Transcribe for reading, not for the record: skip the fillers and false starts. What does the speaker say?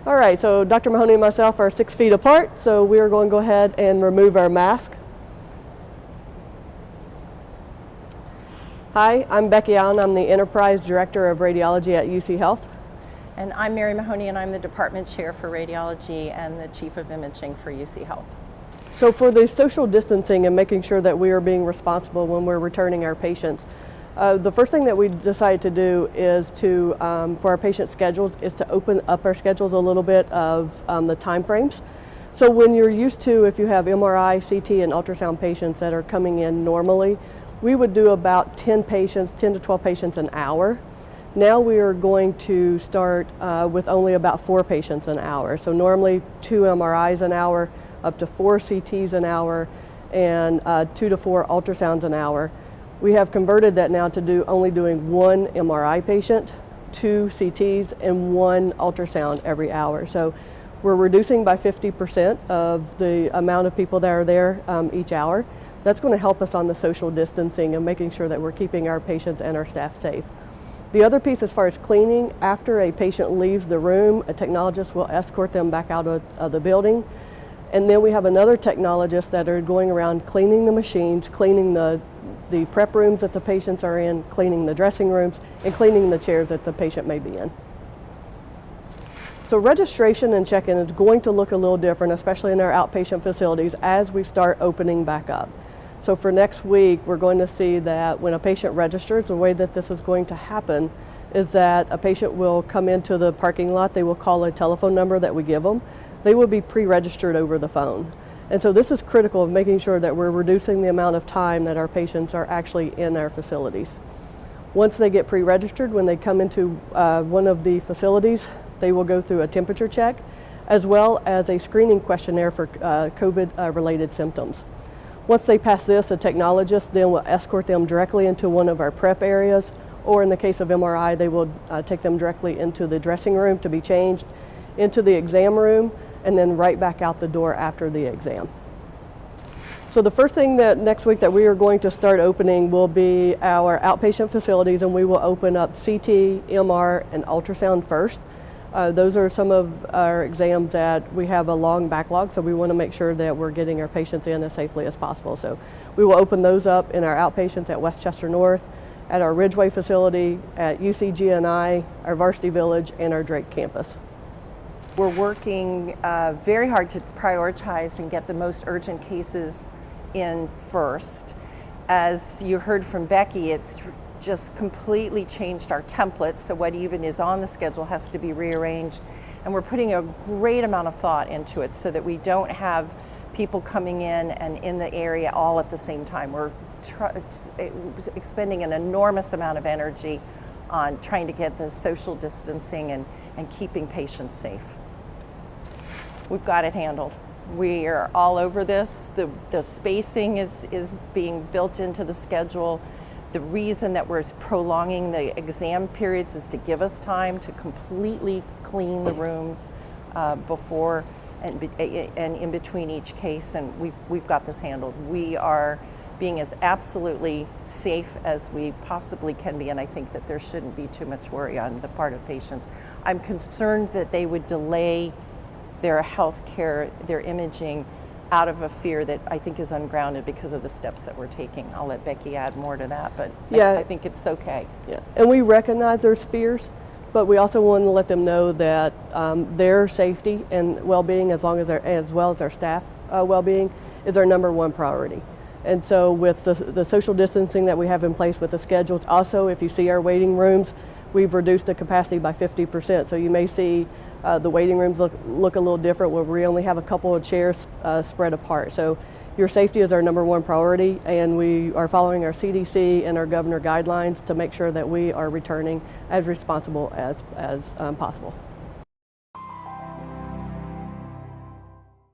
All right, so Dr. Mahoney and myself are 6 feet apart, so we are going to go ahead and remove our mask. Hi, I'm Becky Allen. I'm the Enterprise Director of Radiology at UC Health. And I'm Mary Mahoney, and I'm the Department Chair for Radiology and the Chief of Imaging for UC Health. So for the social distancing and making sure that we are being responsible when we're returning our patients, the first thing that we decided to do is to, for our patient schedules, is to open up our schedules a little bit of the time frames. So when you're used to, if you have MRI, CT, and ultrasound patients that are coming in normally, we would do about 10 to 12 patients an hour. Now we are going to start with only about 4 patients an hour. So normally 2 MRIs an hour, up to 4 CTs an hour, and 2 to 4 ultrasounds an hour. We have converted that now to only doing 1 MRI patient, 2 CTs, and 1 ultrasound every hour. So we're reducing by 50% of the amount of people that are there each hour. That's going to help us on the social distancing and making sure that we're keeping our patients and our staff safe. The other piece, as far as cleaning, after a patient leaves the room, a technologist will escort them back out of the building. And then we have another technologist that are going around cleaning the machines, cleaning the prep rooms that the patients are in, cleaning the dressing rooms, and cleaning the chairs that the patient may be in. So registration and check-in is going to look a little different, especially in our outpatient facilities, as we start opening back up. So for next week, we're going to see that when a patient registers, the way that this is going to happen is that a patient will come into the parking lot, they will call a telephone number that we give them. They will be pre-registered over the phone. And so this is critical of making sure that we're reducing the amount of time that our patients are actually in our facilities. Once they get pre-registered, when they come into one of the facilities, they will go through a temperature check as well as a screening questionnaire for COVID-related symptoms. Once they pass this, a technologist then will escort them directly into one of our prep areas, or in the case of MRI, they will take them directly into the dressing room to be changed, into the exam room, and then right back out the door after the exam. So the first thing that next week that we are going to start opening will be our outpatient facilities, and we will open up CT, MR, and ultrasound first. Those are some of our exams that we have a long backlog, so we want to make sure that we're getting our patients in as safely as possible. So we will open those up in our outpatients at Westchester North, at our Ridgeway facility, at UCGNI, our Varsity Village, and our Drake campus. We're working very hard to prioritize and get the most urgent cases in first. As you heard from Becky, it's just completely changed our template, so what even is on the schedule has to be rearranged, and we're putting a great amount of thought into it so that we don't have people coming in and in the area all at the same time. We're expending an enormous amount of energy on trying to get the social distancing and keeping patients safe. We've got it handled. We are all over this. The spacing is being built into the schedule. The reason that we're prolonging the exam periods is to give us time to completely clean the rooms before and in between each case, and we've got this handled. We are being as absolutely safe as we possibly can be, and I think that there shouldn't be too much worry on the part of patients. I'm concerned that they would delay their health care, their imaging, out of a fear that I think is ungrounded because of the steps that we're taking. I'll let Becky add more to that, but yeah, I think it's okay. Yeah, and we recognize there's fears, but we also want to let them know that their safety and well-being, as well as their staff well-being, is our #1 priority. And so with the social distancing that we have in place with the schedules, also if you see our waiting rooms, we've reduced the capacity by 50%. So you may see the waiting rooms look a little different where we only have a couple of chairs spread apart. So your safety is our #1 priority, and we are following our CDC and our governor guidelines to make sure that we are returning as responsible as possible.